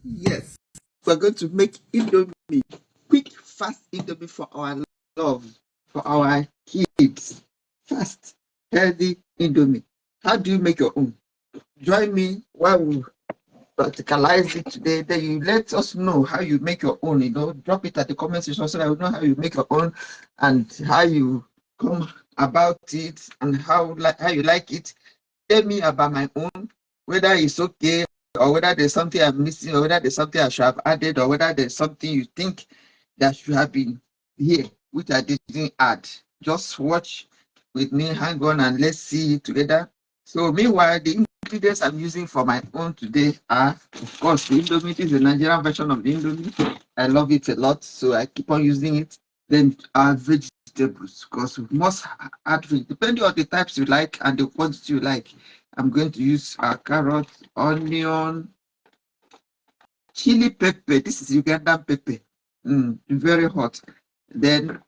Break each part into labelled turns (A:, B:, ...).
A: Yes, we're going to make Indomie, quick, fast Indomie for our love, for our kids. Fast, healthy Indomie. How do you make your own? Join me while we practicalize it today. Then you let us know how you make your own. Drop it at the comment section so that we know how you make your own and how you come about it and how you like it. Tell me about my own, whether it's okay or whether there's something I'm missing or whether there's something I should have added or whether there's something you think that should have been here which I didn't add. Just watch with me, hang on, and let's see it together. So meanwhile, the ingredients I'm using for my own today are, of course, the Indomie. This is the Nigerian version of the Indomie. I love it a lot, so I keep on using it. Then our vegetables, because we must add, depending on the types you like and the quantity you like. I'm going to use carrot, onion, chili pepper. This is Ugandan pepper. Very hot. Then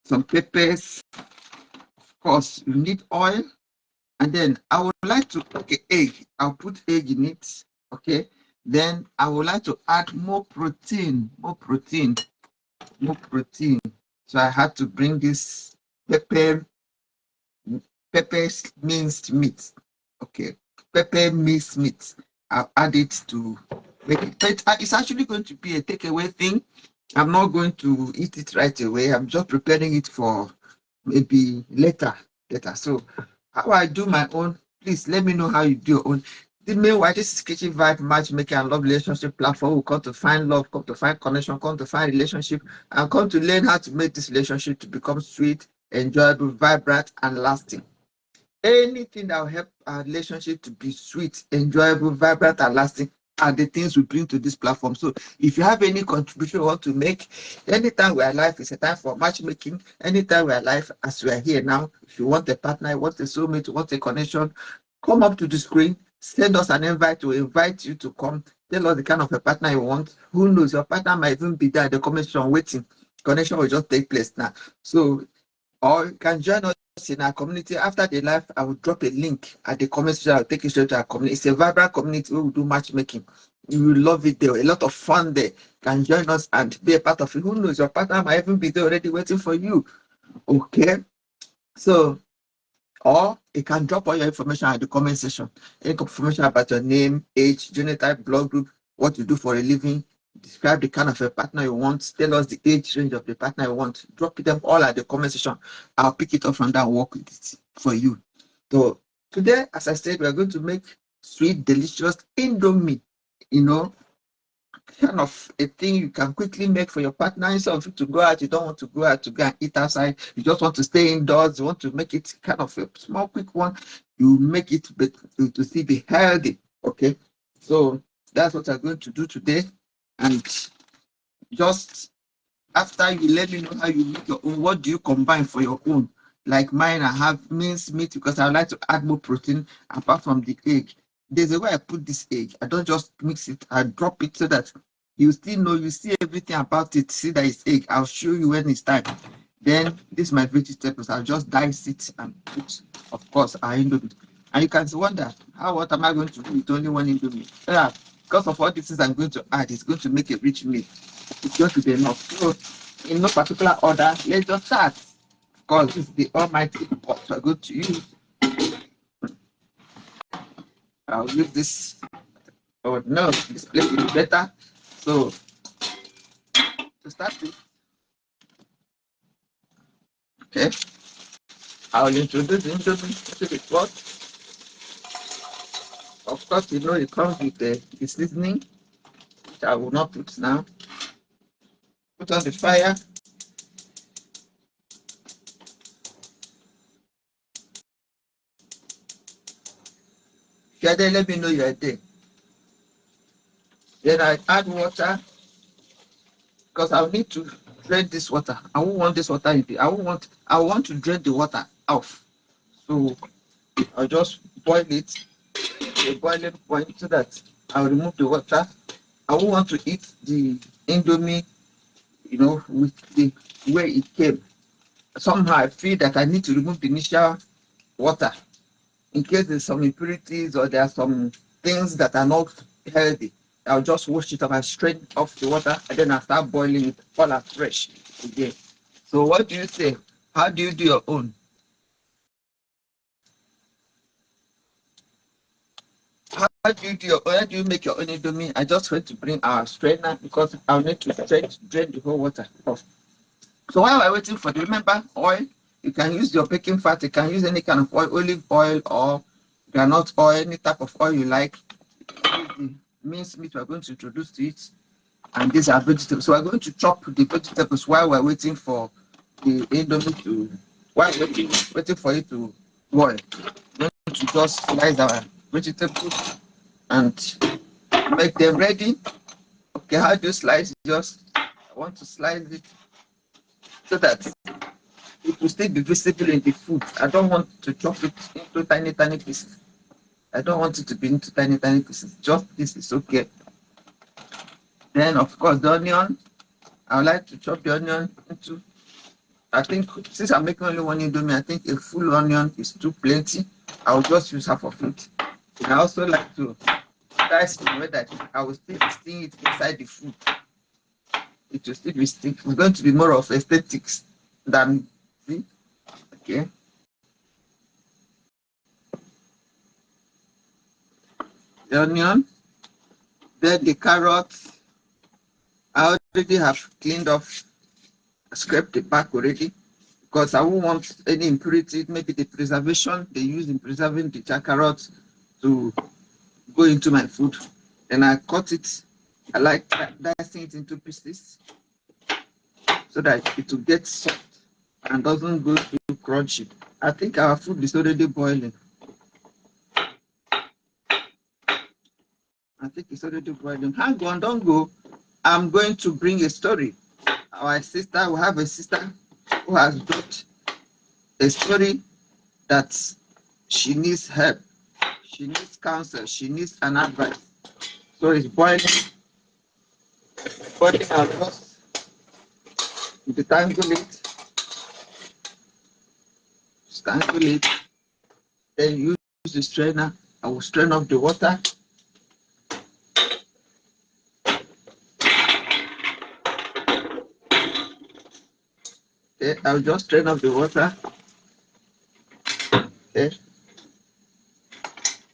A: some peppers. Of course, you need oil. And then I would like to cook an egg. I'll put egg in it. Okay. Then I would like to add more protein. So I had to bring this pepper minced meat. Okay. Pepper minced meat. I'll add it to make it. But it's actually going to be a takeaway thing. I'm not going to eat it right away. I'm just preparing it for maybe later. So how I do my own, please let me know how you do your own. Meanwhile, this is Kitchen Vibe Matchmaking and Love Relationship platform. We come to find love, come to find connection, come to find relationship, and come to learn how to make this relationship to become sweet, enjoyable, vibrant, and lasting. Anything that will help our relationship to be sweet, enjoyable, vibrant, and lasting are the things we bring to this platform. So if you have any contribution you want to make, anytime we are live, it's a time for matchmaking. Anytime we are live, as we are here now, if you want a partner, you want a soulmate, you want a connection, come up to the screen, send us an invite to invite you to come. Tell us the kind of a partner you want. Who knows, your partner might even be there at the comment section waiting. Connection will just take place now. So, or you can join us in our community. After the live, I will drop a link at the comment section. I'll take you straight to our community. It's a vibrant community where we do matchmaking. You will love it there. A lot of fun there. You can join us and be a part of it. Who knows, your partner might even be there already waiting for you. Okay. So, or you can drop all your information at the comment section. Any information about your name, age, genotype, blood group, what you do for a living, describe the kind of a partner you want, tell us the age range of the partner you want. Drop them all at the comment section. I'll pick it up from there and work with it for you. So today, as I said, we're going to make sweet, delicious Indomie. You know, kind of a thing you can quickly make for your partner. Instead of you to go out, you don't want to go out to go and eat outside. You just want to stay indoors. You want to make it kind of a small, quick one. You make it to see be healthy. Okay, so that's what I'm going to do today. And just after you let me know how you make your own, what do you combine for your own? Like mine, I have minced meat because I like to add more protein apart from the egg. There's a way I put this egg. I don't just mix it, I drop it so that you still know, you see everything about it, see that it's egg. I'll show you when it's time. Then this is my vegetables. I'll just dice it and put, of course, our Indomie. And you can wonder, what am I going to do with only one Indomie? Yeah, because of all this things I'm going to add, it's going to make a rich meal. It's going to be enough. So, in no particular order, let's just start. Because this is the almighty pot we're going to use. I'll use this. Oh no, this place is better. So, to start with, okay, I'll introduce the Indomie to the pot. Of course, it comes with the seasoning, which I will not put now. Put on the fire. If you're there, let me know you're there. Then I add water because I'll need to drain this water. I won't want this water in the, I want to drain the water off. So I'll just boil it, a boiling point, so that I'll remove the water. I won't want to eat the Indomie, with the way it came. Somehow I feel that I need to remove the initial water in case there's some impurities or there are some things that are not healthy. I'll just wash it up. I strain off the water and then I start boiling it all afresh again. So what do you say? How do you do your own? How do you do your own? How do you make your own Indomie? I just went to bring our strainer because I'll need to drain the whole water off. So while we're waiting for the, remember, oil, you can use your baking fat, you can use any kind of oil, olive oil or granite oil, any type of oil you like. The minced meat we're going to introduce to it. And these are vegetables. So we're going to chop the vegetables while we're waiting for the Indomie to, while waiting for it to boil. We're going to just slice our vegetables and make them ready. Okay, how do you slice it? Just, I want to slice it so that it will still be visible in the food. I don't want to chop it into tiny, tiny pieces. I don't want it to be into tiny, tiny pieces. Just this is okay. Then, of course, the onion. I would like to chop the onion into, I think, since I'm making only one Indomie, I think a full onion is too plenty. I'll just use half of it. And I also like to dice in a way that I will still sting it inside the food. It will still be stick. It's going to be more of aesthetics than, see? Okay. The onion, then the carrots. I already have cleaned off, scraped the back already because I won't want any impurity. Maybe the preservation they use in preserving the carrots to go into my food. Then I cut it. I like dicing it into pieces so that it will get soft and doesn't go too crunchy. I think our food is already boiling. I think it's already boiling. Hang on, don't go. I'm going to bring a story. Our sister, we have a sister who has brought a story that she needs help. She needs counsel. She needs an advice. So it's boiling. Boiling. I'll just detangle it. Strangle it. Then use the strainer. I will strain off the water. Okay, I'll just strain off the water. Okay.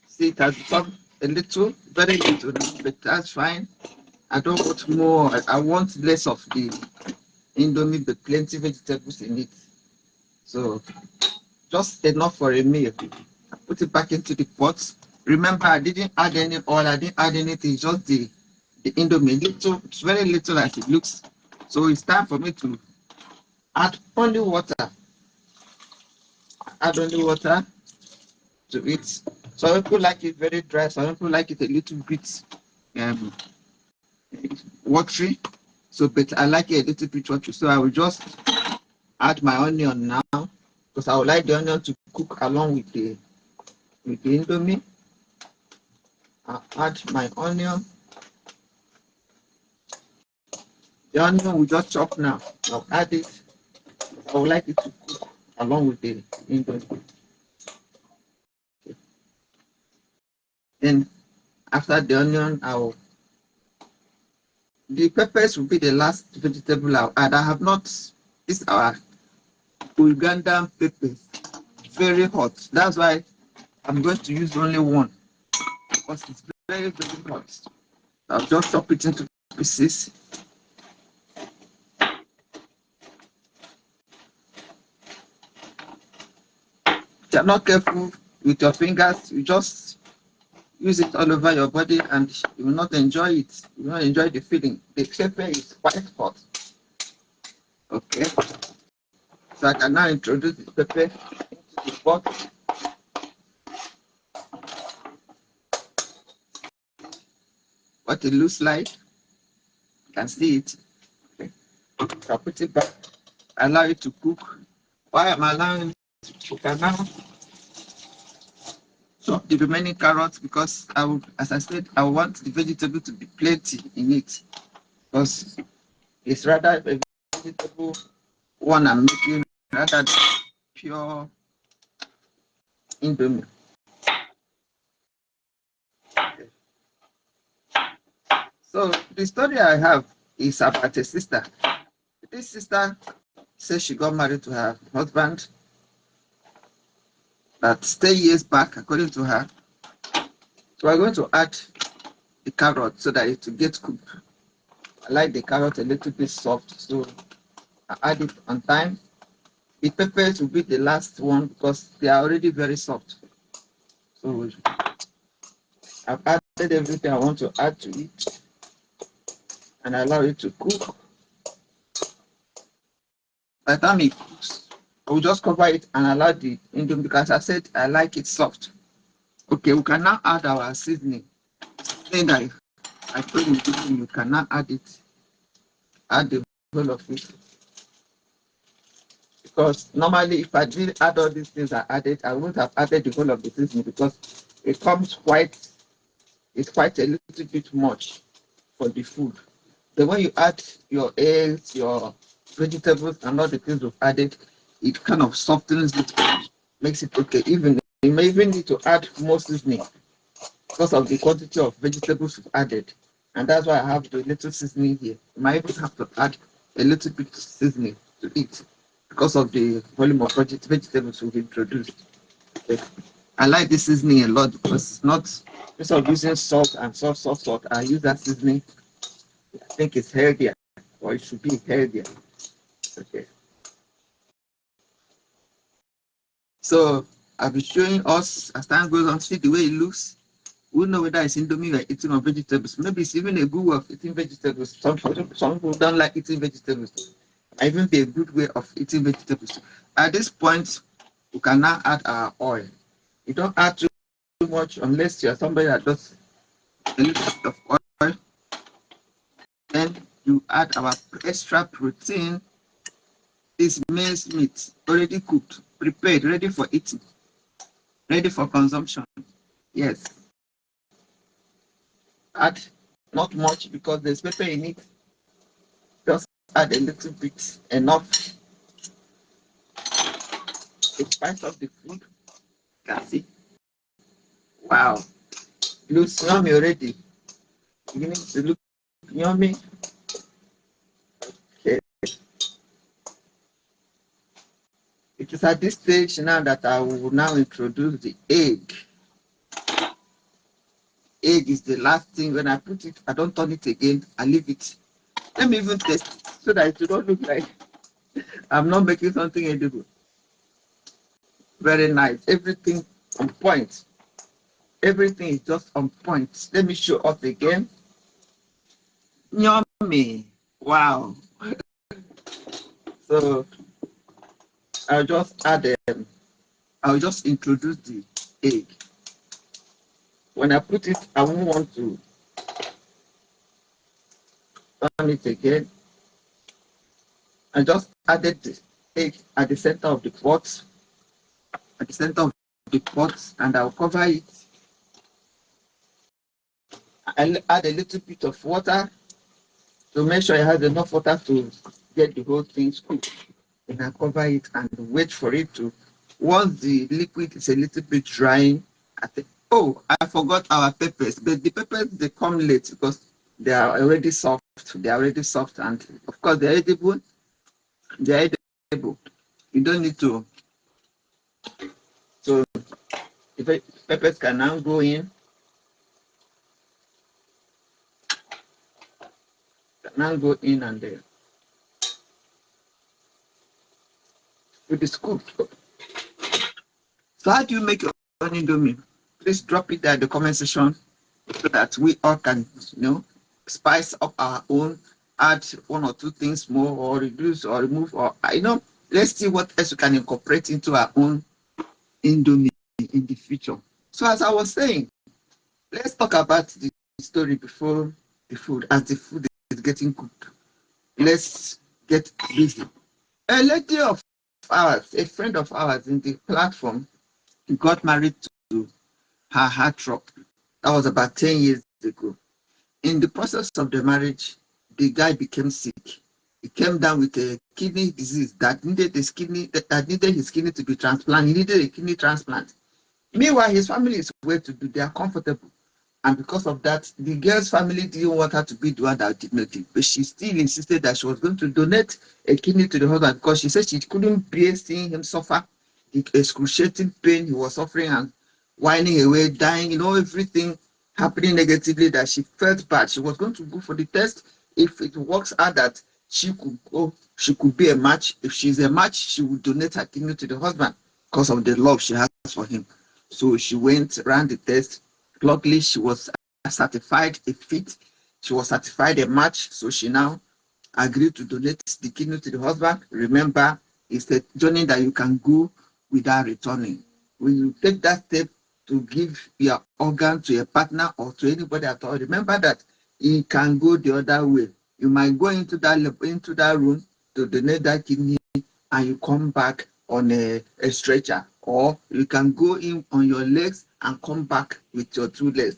A: See, it has become a little, very little, but that's fine. I don't want more. I want less of the Indomie, but plenty vegetables in it. So just enough for a meal. I put it back into the pot. Remember, I didn't add any oil. I didn't add anything. Just the Indomie. Little, it's very little as it looks. So it's time for me to add only water. Add only water to it. Some people like it very dry. Some people like it a little bit um, watery. So, but I like it a little bit watery. So I will just add my onion now because I would like the onion to cook along with the Indomie. I'll add my onion. The onion we just chop now. I'll add it. I would like it to cook along with the Indomie. Okay. Then after the onion, the peppers will be the last vegetable I'll add. I have not, this our Ugandan peppers, very hot. That's why I'm going to use only one because it's very, very hot. I'll just chop it into pieces. If you're not careful with your fingers, you just use it all over your body and you will not enjoy it. You will not enjoy the feeling. The pepper is quite hot. Okay. So I can now introduce the pepper into the pot. What it looks like, you can see it. Okay. So I put it back, allow it to cook. Why am I allowing it to cook? I now chop the remaining carrots because I would, as I said, I want the vegetable to be plenty in it because it's rather a vegetable one I'm making rather than pure Indomie. So the story I have is about a sister. This sister says she got married to her husband that 10 years back, according to her. So we're going to add the carrot so that it will get cooked. I like the carrot a little bit soft, so I add it on time. The peppers will be the last one because they are already very soft. So I've added everything I want to add to it and allow it to cook. By the time it cooks, I will just cover it and allow the Indomie because I said I like it soft. Okay, we can now add our seasoning. Then I told you can now add it, add the whole of it. Because normally if I did add all these things I added, I wouldn't have added the whole of the seasoning because it comes quite, it's quite a little bit much for the food. Then when you add your eggs, your vegetables, and all the things we've added, it kind of softens it, makes it okay. Even you may even need to add more seasoning because of the quantity of vegetables we've added. And that's why I have the little seasoning here. You might even have to add a little bit of seasoning to it because of the volume of vegetables we've introduced. Okay. I like this seasoning a lot because it's not, instead of using salt and salt, I use that seasoning. I think it's healthier, or it should be healthier. Okay. So I'll be showing us as time goes on, see the way it looks. We'll know whether it's Indomie or eating of vegetables. Maybe it's even a good way of eating vegetables. Some people don't like eating vegetables. It might even be a good way of eating vegetables. At this point, we can now add our oil. You don't add too much unless you're somebody that does a little bit of oil. Then you add our extra protein. This minced meat, already cooked, prepared, ready for eating, ready for consumption. Yes. Add not much because there's pepper in it. Just add a little bit, enough to spice up the food. Can see. Wow. Looks yummy already. Beginning to look yummy. Okay. It is at this stage now that I will now introduce the egg. Egg is the last thing. When I put it, I don't turn it again. I leave it. Let me even test it so that it will not look like I'm not making something edible. Very nice. Everything on point. Everything is just on point. Let me show up again. Yummy. Wow. So I'll just add I'll just introduce the egg. When I put it, I won't want to turn it again. I just added the egg at the center of the pot. At the center of the pot, and I'll cover it. I'll add a little bit of water to make sure it has enough water to get the whole thing cooked. Then I cover it and wait for it to. Once the liquid is a little bit drying, I think, oh, I forgot our peppers. But the peppers, they come late because they are already soft. They are already soft, and of course they're edible. They're edible. You don't need to. So the peppers can now go in. Can now go in and with the scoop. So how do you make your own Indomie? Please drop it there in the comment section so that we all can, spice up our own, add one or two things more, or reduce or remove, or let's see what else we can incorporate into our own Indomie in the future. So as I was saying, let's talk about the story before the food, as the food is getting cooked. Let's get busy. A lady of ours, a friend of ours in the platform, got married to her heartthrob. That was about 10 years ago. In the process of the marriage, the guy became sick. He came down with a kidney disease that needed his kidney to be transplanted. He needed a kidney transplant. Meanwhile, his family is well to do. They are comfortable. And because of that, the girl's family didn't want her to be the one that did nothing. But she still insisted that she was going to donate a kidney to the husband because she said she couldn't bear seeing him suffer the excruciating pain he was suffering and whining away, dying, everything happening negatively, that she felt bad. She was going to go for the test. If it works out that she could go, she could be a match. If she's a match, she would donate her kidney to the husband because of the love she has for him. So she went, ran the test. Luckily, she was certified a fit. She was certified a match. So she now agreed to donate the kidney to the husband. Remember, it's a journey that you can go without returning. When you take that step to give your organ to a partner or to anybody at all, remember that it can go the other way. You might go into that room to donate that kidney and you come back on a stretcher, or you can go in on your legs and come back with your two legs,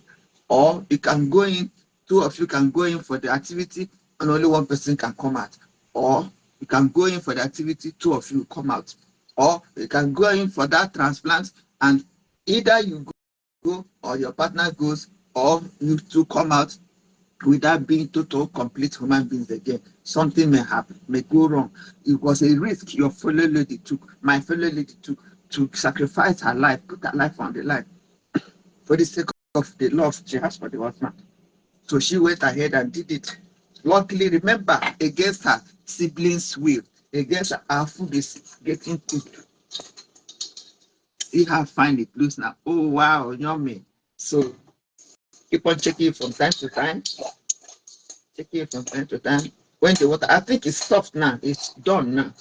A: or you can go in, two of you can go in for the activity and only one person can come out, or you can go in for the activity, two of you come out, or you can go in for that transplant and either you go or your partner goes, or you two come out without being total complete human beings again. Something may happen, may go wrong. It was a risk your fellow lady took, my fellow lady took, to sacrifice her life, put her life on the line for the sake of the love she has for the husband. So she went ahead and did it. Luckily, remember, against her siblings' will, against her food is getting cooked. See how fine it looks now. Oh wow, yummy. So keep on checking it from time to time. Checking it from time to time. When the water, I think it's soft now. It's done now.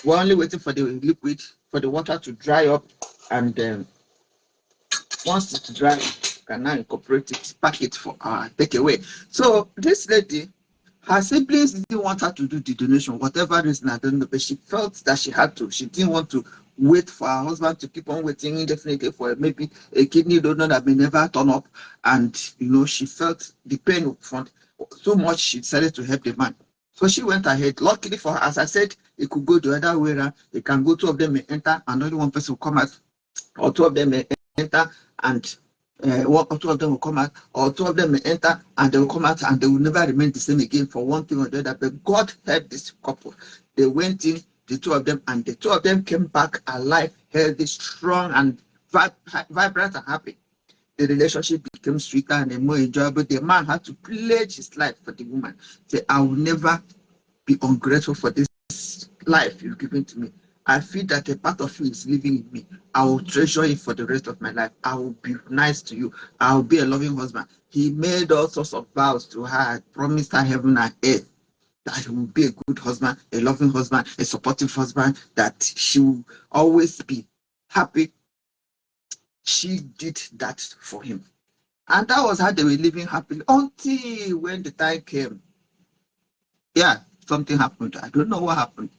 A: We're only waiting for the liquid, for the water to dry up, and once it's dry, we can now incorporate it, pack it for our takeaway. So this lady, her siblings didn't want her to do the donation, whatever reason, I don't know, but she felt that she had to. She didn't want to wait for her husband to keep on waiting indefinitely for maybe a kidney donor that may never turn up. And, she felt the pain up front so much, she decided to help the man. So she went ahead. Luckily for her, as I said, it could go the other way around. It can go, two of them may enter, and only one person will come out, or two of them may enter and one or two of them will come out, or two of them may enter and they will come out and they will never remain the same again for one thing or the other. But God helped this couple. They went in, the two of them, and the two of them came back alive, healthy, strong, and vibrant and happy. The relationship became sweeter and more enjoyable. The man had to pledge his life for the woman. Say, I will never be ungrateful for this life you've given to me. I feel that a part of you is living in me. I will treasure it for the rest of my life. I will be nice to you. I will be a loving husband. He made all sorts of vows to her, promised her heaven and earth, that he will be a good husband, a loving husband, a supportive husband, that she will always be happy. She did that for him. And that was how they were living happily until when the time came. Yeah, something happened. I don't know what happened.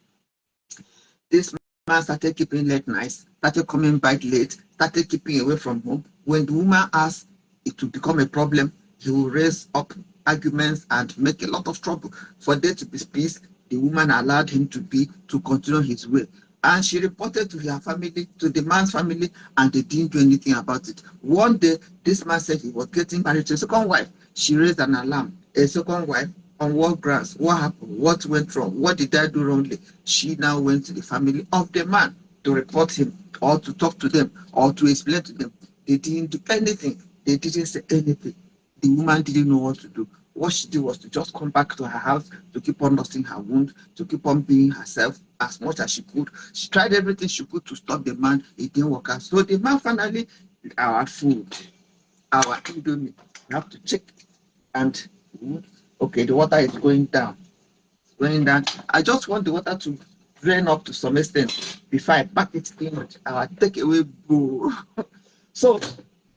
A: This man started keeping late nights, started coming back late, started keeping away from home. When the woman asked it to become a problem, he will raise up arguments and make a lot of trouble. For there to be peace, the woman allowed him to continue his way. And she reported to her family, to the man's family, and they didn't do anything about it. One day, this man said he was getting married to a second wife. She raised an alarm. A second wife, on what grounds? What happened? What went wrong? What did I do wrongly? She now went to the family of the man to report him, or to talk to them, or to explain to them. They didn't do anything. They didn't say anything. The woman didn't know what to do. What she did was to just come back to her house, to keep on nursing her wound, to keep on being herself as much as she could. She tried everything she could to stop the man. It didn't work out. So the man finally, our food, our Indomie, we have to check. And okay, the water is going down. It's going down. I just want the water to drain up to some extent before I pack it in our takeaway bowl. So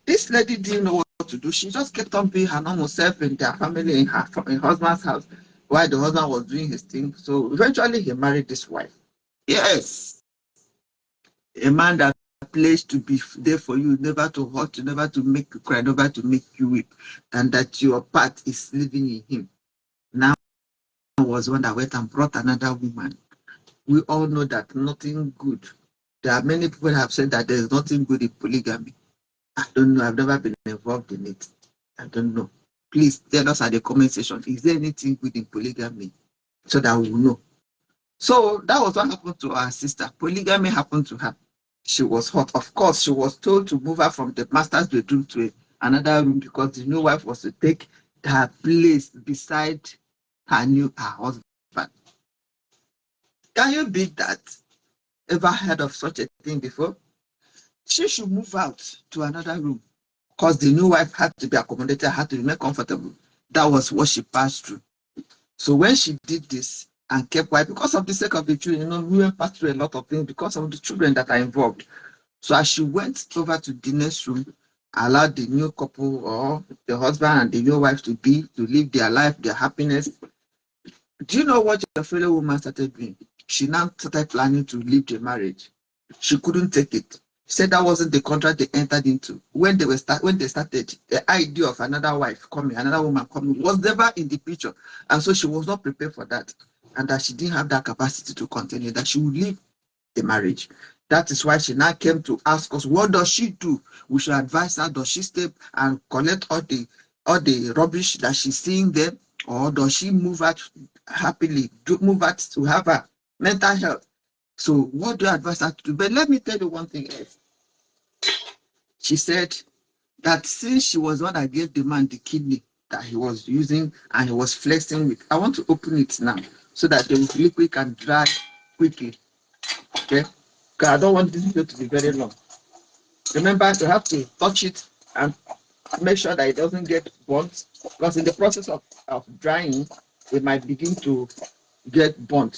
A: this lady didn't know what to do. She just kept on being her normal self in their family, in her husband's house, while the husband was doing his thing. So eventually he married this wife. Yes, a man that pledged to be there for you, never to hurt you, never to make you cry, never to make you weep, and that your part is living in him. Now was one that went and brought another woman. We all know that nothing good. There are many people that have said that there is nothing good in polygamy. I don't know. I've never been involved in it. I don't know. Please tell us at the comment section. Is there anything good in polygamy? So that we will know. So that was what happened to our sister. Polygamy happened to her. She was hot. Of course, she was told to move her from the master's bedroom to another room because the new wife was to take her place beside her husband. Can you beat that? Ever heard of such a thing before? She should move out to another room because the new wife had to be accommodated, had to remain comfortable. That was what she passed through. So when she did this and kept quiet, because of the sake of the children, women pass through a lot of things because of the children that are involved. So as she went over to the next room, allowed the new couple or the husband and the new wife to live their life, their happiness. Do you know what your fellow woman started doing? She now started planning to leave the marriage. She couldn't take it. She said that wasn't the contract they entered into. When they started, the idea of another wife coming, another woman coming, was never in the picture. And so she was not prepared for that. And that she didn't have that capacity to continue, that she would leave the marriage. That is why she now came to ask us, what does she do? We should advise her. Does she stay and collect all the rubbish that she's seeing there? Or does she move out happily, move out to have her mental health? So what do you advise her to do? But let me tell you one thing else. She said that since she was the one that gave the man the kidney that he was using and he was flexing with, I want to open it now so that the liquid can dry quickly. Okay? Because I don't want this video to be very long. Remember, you have to touch it and make sure that it doesn't get burnt, because in the process of drying, it might begin to get burnt,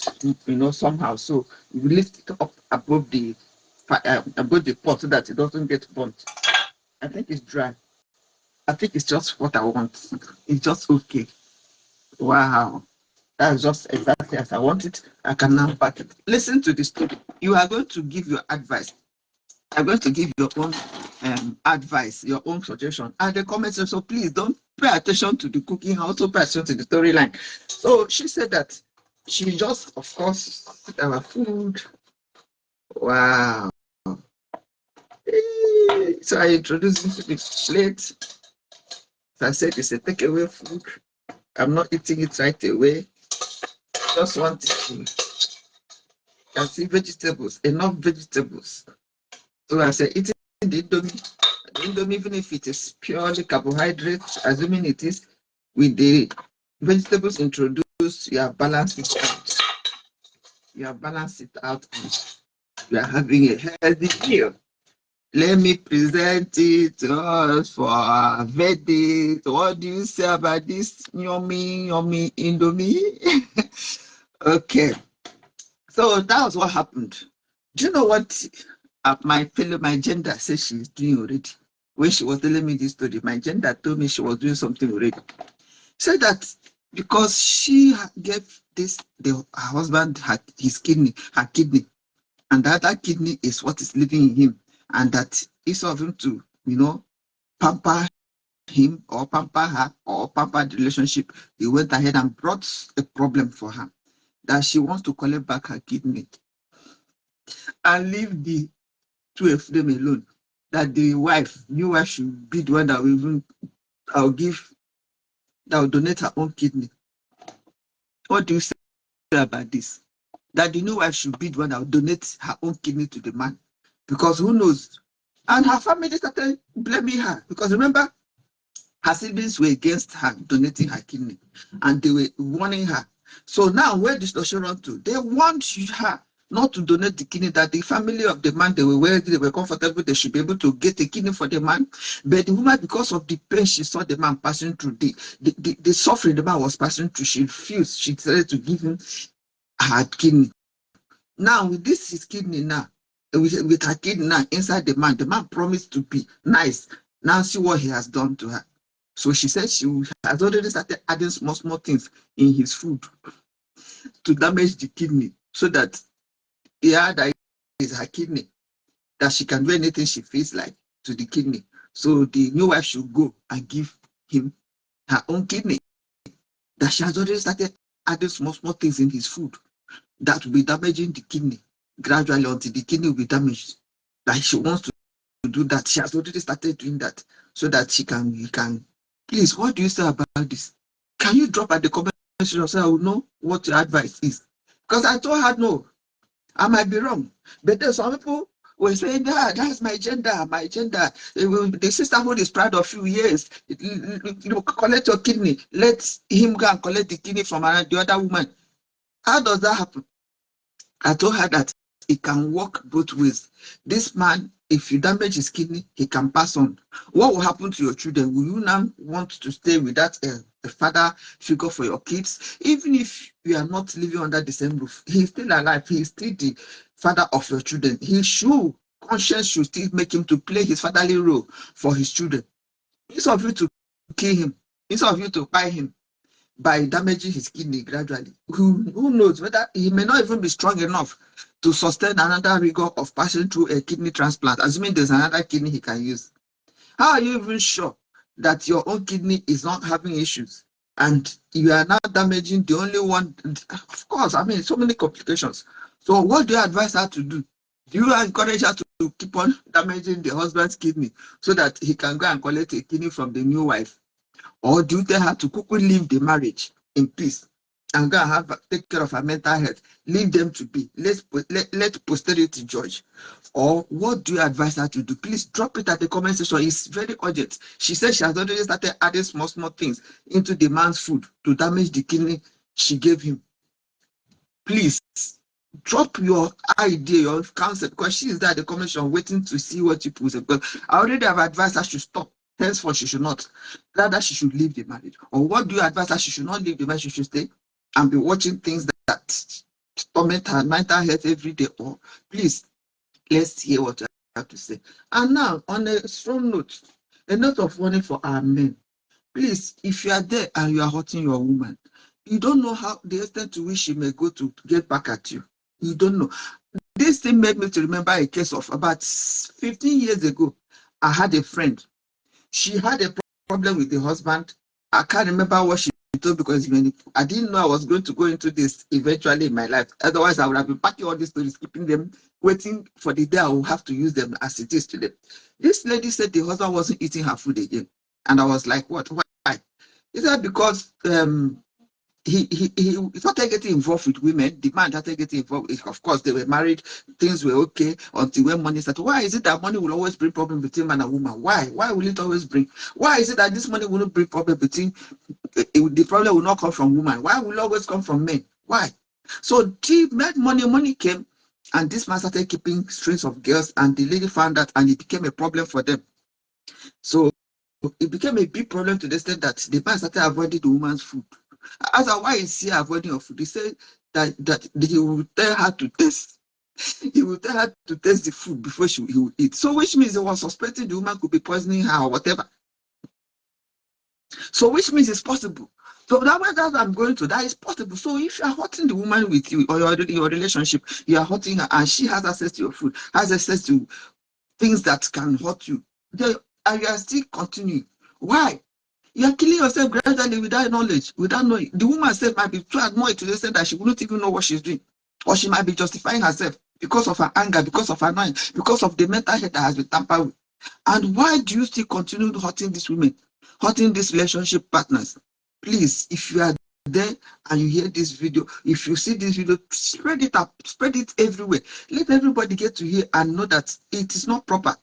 A: somehow. So you lift it up above the pot so that it doesn't get burnt. I think it's dry. I think it's just what I want. It's just okay. Wow. That's just exactly as I want it. I can now pack it. Listen to this story. You are going to give your advice. I'm going to give your own advice, your own suggestion, and the comments. So please don't pay attention to the cooking, also pay attention to the storyline. So she said that she just, of course, our food. Wow. So I introduced this to the plate. So I said it's a takeaway food. I'm not eating it right away. Just want it to can see vegetables, enough vegetables. So I said eating the Indomie, even if it is purely carbohydrate, assuming it is, with the vegetables introduced, you have balanced it out. You have balanced it out and you are having a healthy meal. Let me present it to us for our verdict. What do you say about this yummy Indomie? Okay, so that was what happened. Do you know what my gender said she's doing already? When she was telling me this story, my gender told me she was doing something already. Said that because she gave her husband his kidney, her kidney, and that kidney is what is living in him, and that instead of him to, pamper him or pamper her or pamper the relationship, he went ahead and brought a problem for her, that she wants to collect back her kidney and leave the two of them alone. That the new wife should be the one that will donate her own kidney. What do you say about this? That the new wife should be the one that will donate her own kidney to the man. Because who knows? And her family started blaming her. Because remember, her siblings were against her donating her kidney. And they were warning her. So now where this discussion run to? They want her not to donate the kidney, that the family of the man, they were wealthy, they were comfortable, they should be able to get a kidney for the man. But the woman, because of the pain she saw the man passing through, the suffering the man was passing through, she refused. She decided to give him her kidney. Now, with this his kidney now, with her kidney now inside the man promised to be nice. Now see what he has done to her. So she said she has already started adding small things in his food to damage the kidney, so that that is her kidney, that she can do anything she feels like to the kidney. So the new wife should go and give him her own kidney, that she has already started adding small things in his food that will be damaging the kidney gradually until the kidney will be damaged. Like she wants to do that. She has already started doing that so that he can Please, what do you say about this? Can you drop at the comment section so I will know what your advice is? Because I told her no, I might be wrong. But then some people were saying, that's my gender, my gender. The sisterhood is proud of you. Yes, collect your kidney. Let him go and collect the kidney from the other woman. How does that happen? I told her that it can work both ways. This man, if you damage his kidney, he can pass on. What will happen to your children? Will you now want to stay with that a father figure for your kids? Even if you are not living under the same roof, he's still alive. He is still the father of your children. He should, conscience should still make him to play his fatherly role for his children. Instead of you to kill him, instead of you to buy him, by damaging his kidney gradually. Who knows whether he may not even be strong enough to sustain another rigor of passing through a kidney transplant, assuming there's another kidney he can use. How are you even sure that your own kidney is not having issues and you are now damaging the only one? Of course, I mean, so many complications. So what do you advise her to do? Do you encourage her to keep on damaging the husband's kidney so that he can go and collect a kidney from the new wife? Or do you tell her to quickly leave the marriage in peace and go and take care of her mental health? Leave them to be. Let posterity judge. Or what do you advise her to do? Please drop it at the comment section. It's very urgent. She said she has already started adding small things into the man's food to damage the kidney she gave him. Please drop your idea, your concept, because she is there at the comment section waiting to see what you put. Because I already have advised her she stop. Henceforth, she should not. Rather, she should leave the marriage. Or what do you advise her? She should not leave the marriage. She should stay and be watching things that torment her mental health every day. Or please, let's hear what you have to say. And now, on a strong note, a note of warning for our men. Please, if you are there and you are hurting your woman, you don't know how the extent to which she may go to get back at you. You don't know. This thing made me to remember a case of about 15 years ago. I had a friend. She had a problem with the husband. I can't remember what she told because I didn't know I was going to go into this eventually in my life. Otherwise, I would have been packing all these stories, keeping them, waiting for the day I will have to use them as it is today. This lady said the husband wasn't eating her food again. And I was like, what? Why? Is that because he started getting involved with women? The man started getting involved. Of course, they were married, things were okay until when money started. Why is it that money will always bring problem between man and woman? Why will it always bring? Why is it that this money will not bring problem between the problem will not come from woman? Why will it always come from men? Why? So she made money came, and this man started keeping strings of girls, and the lady found that, and it became a problem for them. So it became a big problem to the extent that the man started avoiding the woman's food. I asked her, why is he avoiding her food? He said that he will tell her to test. He will tell her to test the food before he will eat. So which means he was suspecting the woman could be poisoning her or whatever. So which means it's possible. So that I'm going to, that is possible. So if you are hurting the woman with you or your relationship, you are hurting her and she has access to your food, has access to things that can hurt you, and you are still continuing. Why? You are killing yourself gradually without knowledge, without knowing. The woman herself might be too annoyed to the extent that she wouldn't even know what she's doing. Or she might be justifying herself because of her anger, because of her annoyance, because of the mental health that has been tampered with. And why do you still continue hurting these women, hurting these relationship partners? Please, if you are there and you hear this video, if you see this video, spread it up, spread it everywhere. Let everybody get to hear and know that it is not proper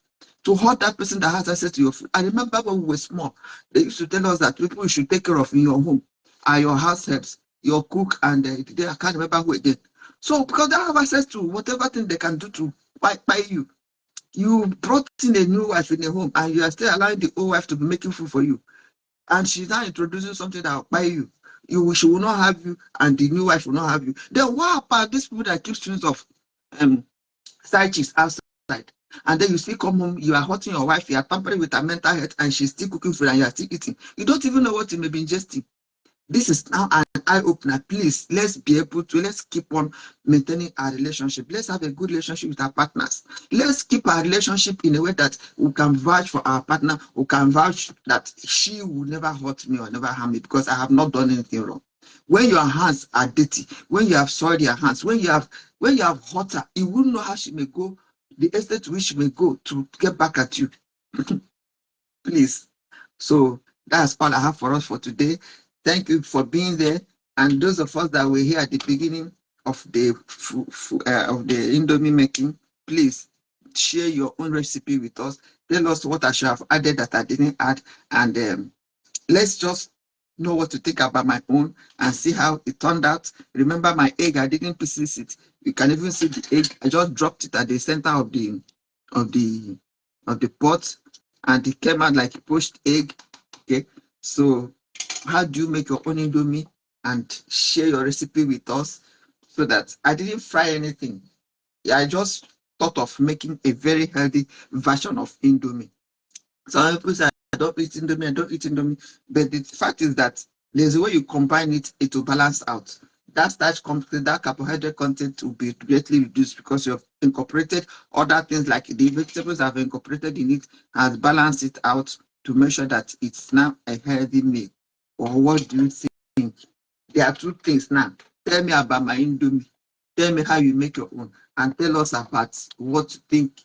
A: to hurt that person that has access to your food. I remember when we were small, they used to tell us that people you should take care of in your home are your house helps, your cook, and I can't remember who again. So because they have access to whatever thing they can do to buy you, you brought in a new wife in the home and you are still allowing the old wife to be making food for you. And she's now introducing something that will buy you. She will not have you and the new wife will not have you. Then what about these people that keep strings of side chicks outside? And then you still come home, you are hurting your wife, you are tampering with her mental health, and she's still cooking food and you are still eating. You don't even know what you may be ingesting. This is now an eye-opener. Please, let's keep on maintaining our relationship. Let's have a good relationship with our partners. Let's keep our relationship in a way that we can vouch for our partner, we can vouch that she will never hurt me or never harm me because I have not done anything wrong. When your hands are dirty, when you have soiled your hands, when you have hurt her, you wouldn't know how she may go, the extent to which she may go to get back at you. Please. So That's all I have for us for today. Thank you for being there. And those of us that were here at the beginning of the Indomie making, please share your own recipe with us. Tell us what I should have added that I didn't add, and let's just know what to think about my own and see how it turned out. Remember my egg, I didn't pieces it. You can even see the egg. I just dropped it at the center of the of the pot, and it came out like a poached egg. Okay, so how do you make your own Indomie? And share your recipe with us, so that I didn't fry anything. I just thought of making a very healthy version of Indomie. Some people say I don't eat Indomie, I don't eat Indomie. But the fact is that there's a way you combine it, it will balance out. That starch content, that carbohydrate content will be greatly reduced because you've incorporated other things like the vegetables I've incorporated in it, has balanced it out to make sure that it's now a healthy meal. Or what do you think? There are two things now. Tell me about my Indomie. Tell me how you make your own, and tell us about what you think,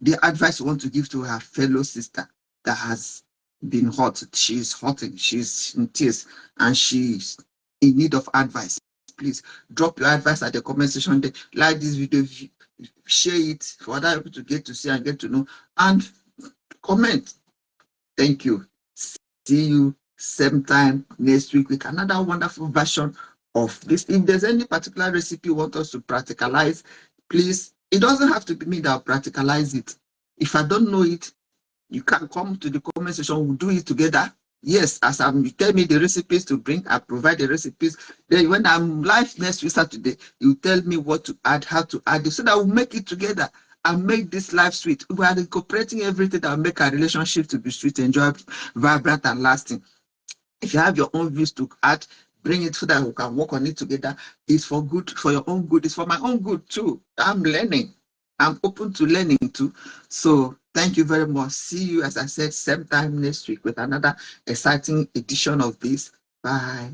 A: the advice you want to give to her fellow sister that has been hurt. She's hurting, she's in tears, and she's in need of advice. Please drop your advice at the comment section there. Like this video, share it for other people to get to see and get to know, and comment. Thank you. See you same time next week with another wonderful version of this. If there's any particular recipe you want us to practicalize, please, it doesn't have to be me that will practicalize it. If I don't know it, you can come to the comment section, we'll do it together. Yes, as you tell me the recipes to bring, I provide the recipes. Then when I'm live next week Saturday, you tell me what to add, how to add it, so that we'll make it together and make this life sweet. We are incorporating everything that will make our relationship to be sweet, enjoyable, vibrant, and lasting. If you have your own views to add, bring it so that we can work on it together. It's for good, for your own good. It's for my own good too. I'm learning. I'm open to learning too. So thank you very much. See you, as I said, same time next week with another exciting edition of this. Bye.